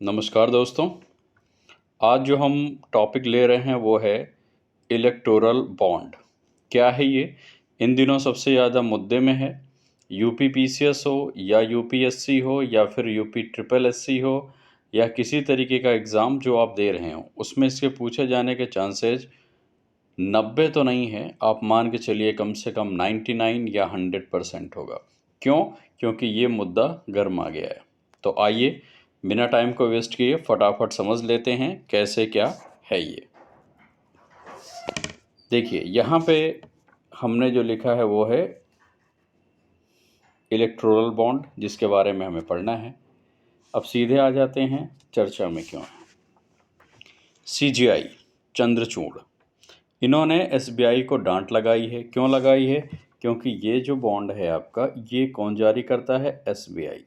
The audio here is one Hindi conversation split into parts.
नमस्कार दोस्तों। आज जो हम टॉपिक ले रहे हैं वो है इलेक्टोरल बॉन्ड। क्या है ये? इन दिनों सबसे ज़्यादा मुद्दे में है। यूपी पीसीएस हो या यूपीएससी हो या फिर यूपी ट्रिपल एससी हो या किसी तरीके का एग्ज़ाम जो आप दे रहे हो, उसमें इसके पूछे जाने के चांसेस 90 तो नहीं है, आप मान के चलिए कम से कम 99 या 100% होगा। क्यों? क्योंकि ये मुद्दा गर्म आ गया है। तो आइए बिना टाइम को वेस्ट किए फटाफट समझ लेते हैं कैसे क्या है ये। देखिए यहाँ पे हमने जो लिखा है वो है इलेक्टोरल बॉन्ड, जिसके बारे में हमें पढ़ना है। अब सीधे आ जाते हैं चर्चा में क्यों है। सीजीआई चंद्रचूड़, इन्होंने एसबीआई को डांट लगाई है। क्यों लगाई है? क्योंकि ये जो बॉन्ड है आपका, ये कौन जारी करता है? एसबीआई।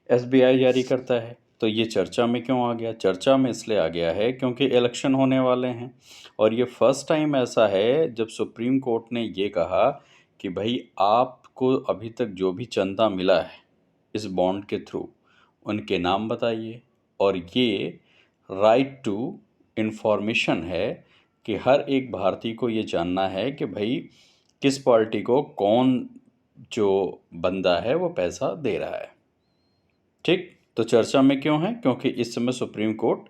एसबीआई जारी करता है। तो ये चर्चा में क्यों आ गया? चर्चा में इसलिए आ गया है क्योंकि इलेक्शन होने वाले हैं और ये फर्स्ट टाइम ऐसा है जब सुप्रीम कोर्ट ने ये कहा कि भाई आपको अभी तक जो भी चंदा मिला है इस बॉन्ड के थ्रू, उनके नाम बताइए। और ये राइट टू इंफॉर्मेशन है कि हर एक भारतीय को ये जानना है कि भाई किस पार्टी को कौन जो बंदा है वो पैसा दे रहा है। ठीक, तो चर्चा में क्यों है? क्योंकि इस समय सुप्रीम कोर्ट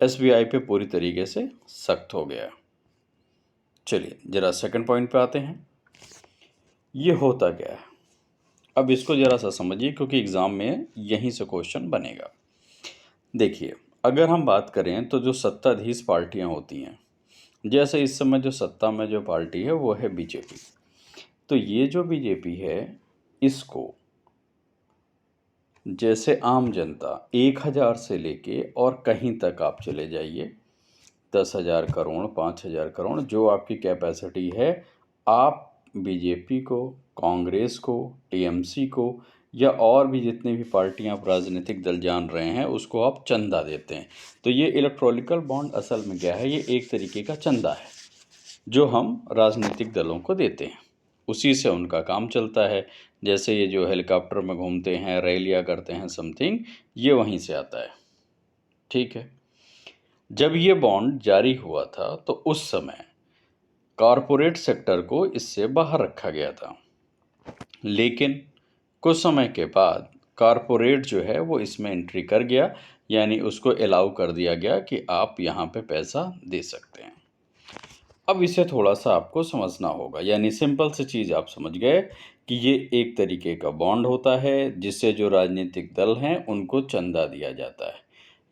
एसबीआई पे पूरी तरीके से सख्त हो गया। चलिए जरा सेकंड पॉइंट पे आते हैं। ये होता क्या है, अब इसको जरा सा समझिए क्योंकि एग्ज़ाम में यहीं से क्वेश्चन बनेगा। देखिए, अगर हम बात करें तो जो सत्ताधीश पार्टियां होती हैं, जैसे इस समय जो सत्ता में जो पार्टी है वो है बीजेपी। तो ये जो बीजेपी है, इसको जैसे आम जनता 1000 से लेके और कहीं तक आप चले जाइए, 10,000 करोड़, 5,000 करोड़, जो आपकी कैपेसिटी है, आप बीजेपी को, कांग्रेस को, टीएमसी को या और भी जितने भी पार्टियां आप राजनीतिक दल जान रहे हैं उसको आप चंदा देते हैं। तो ये इलेक्ट्रॉनिकल बॉन्ड असल में क्या है? ये एक तरीके का चंदा है जो हम राजनीतिक दलों को देते हैं, उसी से उनका काम चलता है। जैसे ये जो हेलीकॉप्टर में घूमते हैं, रैलियाँ करते हैं, समथिंग, ये वहीं से आता है। ठीक है। जब ये बॉन्ड जारी हुआ था तो उस समय कॉरपोरेट सेक्टर को इससे बाहर रखा गया था, लेकिन कुछ समय के बाद कॉरपोरेट जो है वो इसमें एंट्री कर गया, यानी उसको अलाउ कर दिया गया कि आप यहाँ पे पैसा दे सकते हैं। अब इसे थोड़ा सा आपको समझना होगा, यानी सिंपल सी चीज़ आप समझ गए कि ये एक तरीके का बॉन्ड होता है जिससे जो राजनीतिक दल हैं उनको चंदा दिया जाता है।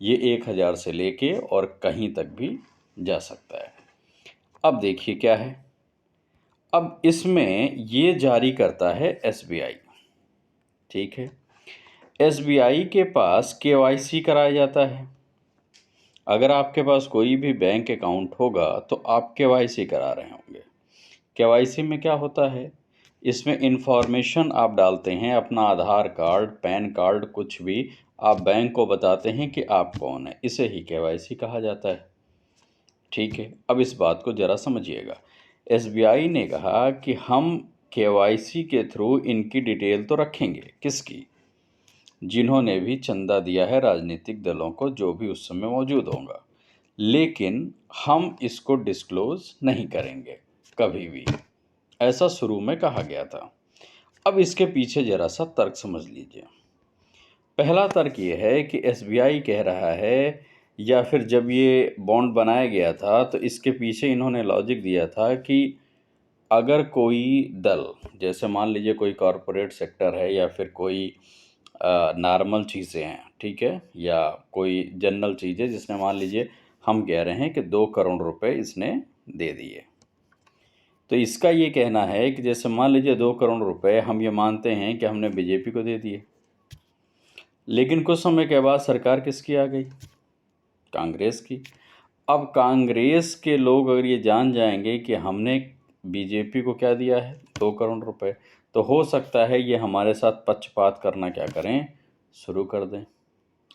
ये 1000 से लेके और कहीं तक भी जा सकता है। अब देखिए क्या है, अब इसमें ये जारी करता है एसबीआई। ठीक है। एसबीआई के पास केवाईसी कराया जाता है। अगर आपके पास कोई भी बैंक अकाउंट होगा तो आप केवाईसी करा रहे होंगे। केवाईसी में क्या होता है? इसमें इंफॉर्मेशन आप डालते हैं, अपना आधार कार्ड, पैन कार्ड, कुछ भी आप बैंक को बताते हैं कि आप कौन है। इसे ही केवाईसी कहा जाता है। ठीक है। अब इस बात को ज़रा समझिएगा। एसबीआई ने कहा कि हम केवाईसी के थ्रू इनकी डिटेल तो रखेंगे। किसकी? जिन्होंने भी चंदा दिया है राजनीतिक दलों को, जो भी उस समय मौजूद होगा, लेकिन हम इसको डिस्क्लोज नहीं करेंगे कभी भी। ऐसा शुरू में कहा गया था। अब इसके पीछे ज़रा सा तर्क समझ लीजिए। पहला तर्क ये है कि एसबीआई कह रहा है, या फिर जब ये बॉन्ड बनाया गया था तो इसके पीछे इन्होंने लॉजिक दिया था कि अगर कोई दल, जैसे मान लीजिए कोई कॉरपोरेट सेक्टर है या फिर कोई नॉर्मल चीज़ें हैं, ठीक है, या कोई जनरल चीज़ है, जिसने मान लीजिए हम कह रहे हैं कि 2 करोड़ रुपए इसने दे दिए, तो इसका ये कहना है कि जैसे मान लीजिए 2 करोड़ रुपए हम ये मानते हैं कि हमने बीजेपी को दे दिए, लेकिन कुछ समय के बाद सरकार किसकी आ गई? कांग्रेस की। अब कांग्रेस के लोग अगर ये जान जाएंगे कि हमने बीजेपी को क्या दिया है, 2 करोड़ रुपए, तो हो सकता है ये हमारे साथ पक्षपात करना क्या करें, शुरू कर दें।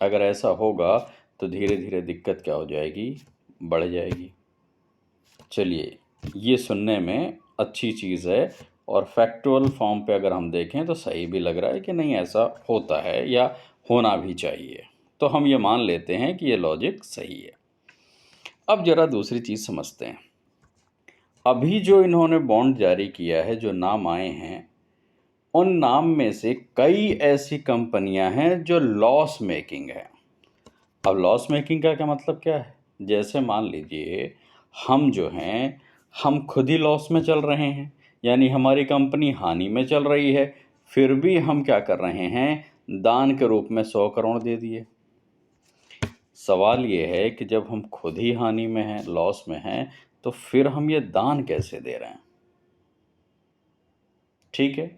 अगर ऐसा होगा तो धीरे धीरे दिक्कत क्या हो जाएगी, बढ़ जाएगी। चलिए, ये सुनने में अच्छी चीज़ है और फैक्चुअल फॉर्म पे अगर हम देखें तो सही भी लग रहा है कि नहीं, ऐसा होता है या होना भी चाहिए। तो हम ये मान लेते हैं कि ये लॉजिक सही है। अब ज़रा दूसरी चीज़ समझते हैं। अभी जो इन्होंने बॉन्ड जारी किया है, जो नाम आए हैं, उन नाम में से कई ऐसी कंपनियां हैं जो लॉस मेकिंग है। अब लॉस मेकिंग का क्या मतलब क्या है? जैसे मान लीजिए हम जो हैं, हम खुद ही लॉस में चल रहे हैं, यानी हमारी कंपनी हानि में चल रही है, फिर भी हम क्या कर रहे हैं, दान के रूप में 100 करोड़ दे दिए। सवाल ये है कि जब हम खुद ही हानि में हैं, लॉस में हैं, तो फिर हम ये दान कैसे दे रहे हैं? ठीक है,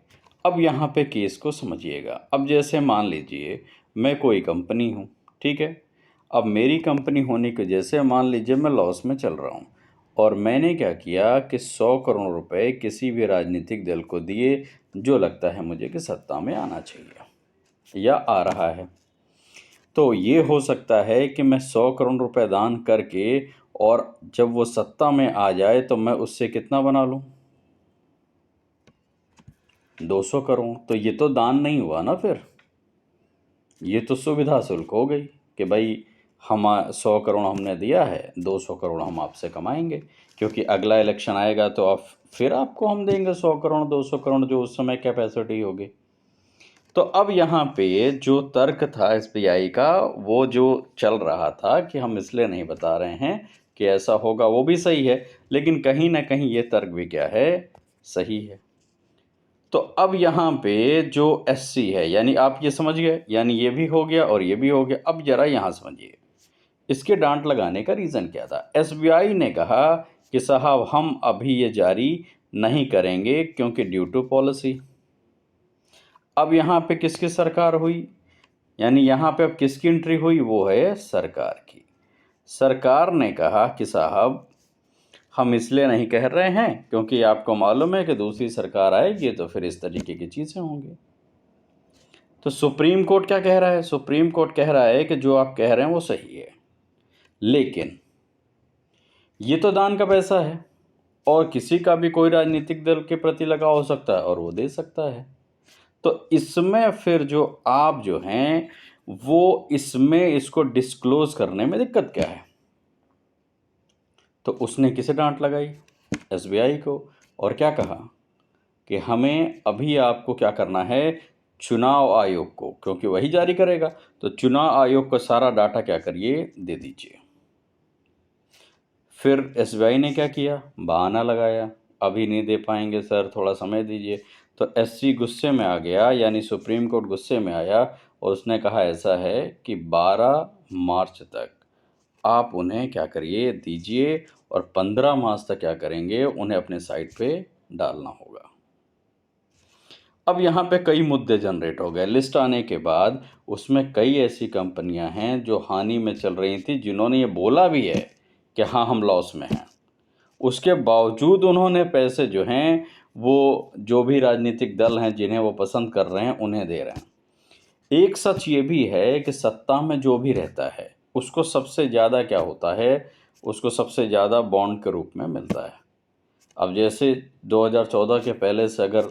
अब यहाँ पे केस को समझिएगा। अब जैसे मान लीजिए मैं कोई कंपनी हूँ, ठीक है। अब मेरी कंपनी होने की वजह से मान लीजिए मैं लॉस में चल रहा हूँ, और मैंने क्या किया कि 100 करोड़ रुपए किसी भी राजनीतिक दल को दिए जो लगता है मुझे कि सत्ता में आना चाहिए या आ रहा है। तो ये हो सकता है कि मैं 100 करोड़ रुपए दान करके, और जब वो सत्ता में आ जाए तो मैं उससे कितना बना लूँ, 200 करोड़। तो ये तो दान नहीं हुआ ना, फिर ये तो सुविधा शुल्क हो गई कि भाई हम 100 करोड़ हमने दिया है, 200 करोड़ हम आपसे कमाएंगे, क्योंकि अगला इलेक्शन आएगा तो आप फिर आपको हम देंगे 100 करोड़ 200 करोड़, जो उस समय कैपेसिटी होगी। तो अब यहाँ पे जो तर्क था एसबीआई का, वो जो चल रहा था कि हम इसलिए नहीं बता रहे हैं कि ऐसा होगा, वो भी सही है, लेकिन कहीं ना कहीं ये तर्क भी क्या है, सही है। तो अब यहाँ पे जो एससी है, यानी आप ये समझ गए, यानी ये भी हो गया और ये भी हो गया। अब जरा यहाँ समझिए इसके डांट लगाने का रीज़न क्या था। एसबीआई ने कहा कि साहब हम अभी ये जारी नहीं करेंगे क्योंकि ड्यू टू पॉलिसी। अब यहाँ पे किसकी सरकार हुई, यानी यहाँ पे अब किसकी एंट्री हुई, वो है सरकार की। सरकार ने कहा कि साहब हम इसलिए नहीं कह रहे हैं क्योंकि आपको मालूम है कि दूसरी सरकार आएगी तो फिर इस तरीके की चीज़ें होंगी। तो सुप्रीम कोर्ट क्या कह रहा है? सुप्रीम कोर्ट कह रहा है कि जो आप कह रहे हैं वो सही है, लेकिन ये तो दान का पैसा है और किसी का भी कोई राजनीतिक दल के प्रति लगाव हो सकता है और वो दे सकता है। तो इसमें फिर जो आप जो हैं वो इसमें इसको डिस्क्लोज करने में दिक्कत क्या है? तो उसने किसे डांट लगाई? एसबीआई को। और क्या कहा कि हमें अभी आपको क्या करना है, चुनाव आयोग को, क्योंकि वही जारी करेगा, तो चुनाव आयोग का सारा डाटा क्या करिए, दे दीजिए। फिर एसबीआई ने क्या किया, बहाना लगाया, अभी नहीं दे पाएंगे सर, थोड़ा समय दीजिए। तो एससी गुस्से में आ गया, यानी सुप्रीम कोर्ट गुस्से में आया और उसने कहा ऐसा है कि 12 मार्च तक आप उन्हें क्या करिए, दीजिए, और 15 मार्च तक क्या करेंगे, उन्हें अपने साइट पे डालना होगा। अब यहाँ पे कई मुद्दे जनरेट हो गए। लिस्ट आने के बाद उसमें कई ऐसी कंपनियां हैं जो हानि में चल रही थी, जिन्होंने ये बोला भी है कि हाँ हम लॉस में हैं, उसके बावजूद उन्होंने पैसे जो हैं वो जो भी राजनीतिक दल हैं जिन्हें वो पसंद कर रहे हैं उन्हें दे रहे हैं। एक सच ये भी है कि सत्ता में जो भी रहता है उसको सबसे ज़्यादा क्या होता है, उसको सबसे ज़्यादा बॉन्ड के रूप में मिलता है। अब जैसे 2014 के पहले से अगर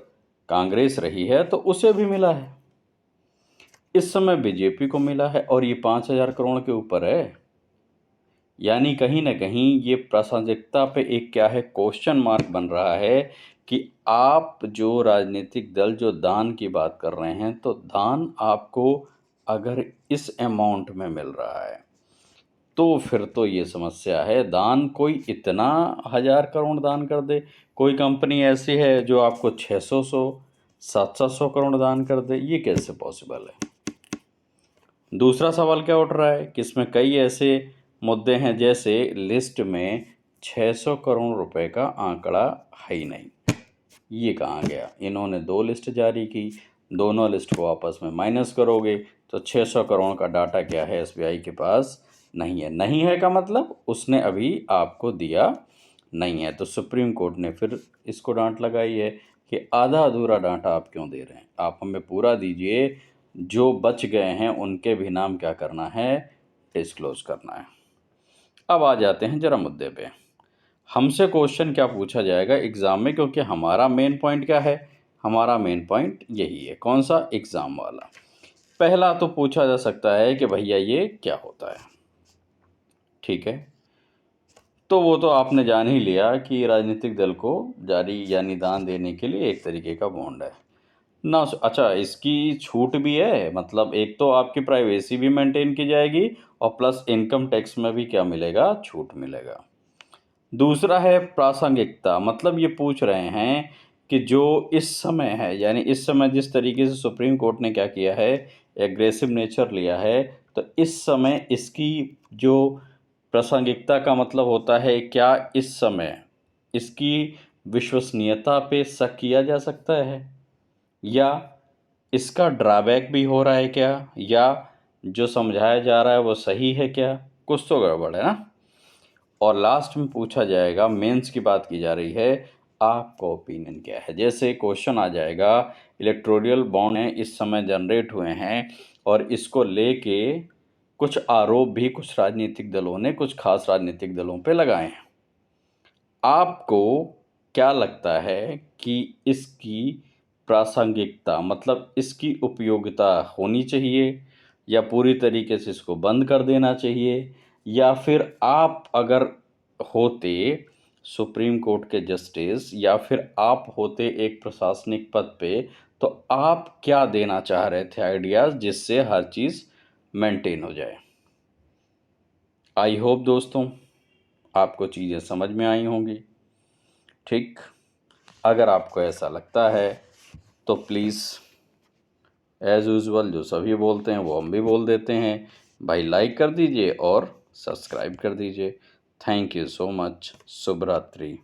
कांग्रेस रही है तो उसे भी मिला है, इस समय बीजेपी को मिला है, और ये 5,000 करोड़ के ऊपर है। यानी कहीं ना कहीं ये प्रासंगिकता पे एक क्या है, क्वेश्चन मार्क बन रहा है कि आप जो राजनीतिक दल जो दान की बात कर रहे हैं, तो दान आपको अगर इस अमाउंट में मिल रहा है तो फिर तो ये समस्या है। दान कोई इतना 1,000 करोड़ दान कर दे, कोई कंपनी ऐसी है जो आपको 600 700 करोड़ दान कर दे, ये कैसे पॉसिबल है? दूसरा सवाल क्या उठ रहा है कि इसमें कई ऐसे मुद्दे हैं, जैसे लिस्ट में 600 करोड़ रुपए का आंकड़ा है ही नहीं, ये कहाँ गया? इन्होंने 2 लिस्ट जारी की, दोनों लिस्ट को आपस में माइनस करोगे तो 600 करोड़ का डाटा क्या है, एसबीआई के पास नहीं है। नहीं है का मतलब उसने अभी आपको दिया नहीं है। तो सुप्रीम कोर्ट ने फिर इसको डांट लगाई है कि आधा अधूरा डाटा आप क्यों दे रहे हैं, आप हमें पूरा दीजिए, जो बच गए हैं उनके भी नाम क्या करना है, डिस्क्लोज करना है। अब आ जाते हैं जरा मुद्दे पे। हमसे क्वेश्चन क्या पूछा जाएगा एग्ज़ाम में, क्योंकि हमारा मेन पॉइंट क्या है, हमारा मेन पॉइंट यही है, कौन सा, एग्ज़ाम वाला, पहला तो पूछा जा सकता है कि भैया ये क्या होता है, ठीक है। तो वो तो आपने जान ही लिया कि राजनीतिक दल को जारी यानी दान देने के लिए एक तरीके का बॉन्ड है ना। अच्छा, इसकी छूट भी है, मतलब एक तो आपकी प्राइवेसी भी मेंटेन की जाएगी और प्लस इनकम टैक्स में भी क्या मिलेगा, छूट मिलेगा। दूसरा है प्रासंगिकता, मतलब ये पूछ रहे हैं कि जो इस समय है, यानी इस समय जिस तरीके से सुप्रीम कोर्ट ने क्या किया है, एग्रेसिव नेचर लिया है, तो इस समय इसकी जो प्रासंगिकता का मतलब होता है, क्या इस समय इसकी विश्वसनीयता पे शक किया जा सकता है, या इसका ड्रॉबैक भी हो रहा है क्या, या जो समझाया जा रहा है वो सही है क्या, कुछ तो गड़बड़ है ना। और लास्ट में पूछा जाएगा, मेंस की बात की जा रही है, आपका ओपिनियन क्या है। जैसे क्वेश्चन आ जाएगा, इलेक्टोरल बॉन्ड है इस समय जनरेट हुए हैं और इसको लेके कुछ आरोप भी कुछ राजनीतिक दलों ने कुछ खास राजनीतिक दलों पे लगाए हैं। आपको क्या लगता है कि इसकी प्रासंगिकता, मतलब इसकी उपयोगिता होनी चाहिए, या पूरी तरीके से इसको बंद कर देना चाहिए, या फिर आप अगर होते सुप्रीम कोर्ट के जस्टिस, या फिर आप होते एक प्रशासनिक पद पे, तो आप क्या देना चाह रहे थे आइडियाज़, जिससे हर चीज़ मेंटेन हो जाए। आई होप दोस्तों आपको चीज़ें समझ में आई होंगी, ठीक। अगर आपको ऐसा लगता है तो प्लीज़ एज़ यूजुअल जो सभी बोलते हैं वो हम भी बोल देते हैं, भाई लाइक कर दीजिए और सब्सक्राइब कर दीजिए। Thank you so much. शुभ रात्रि।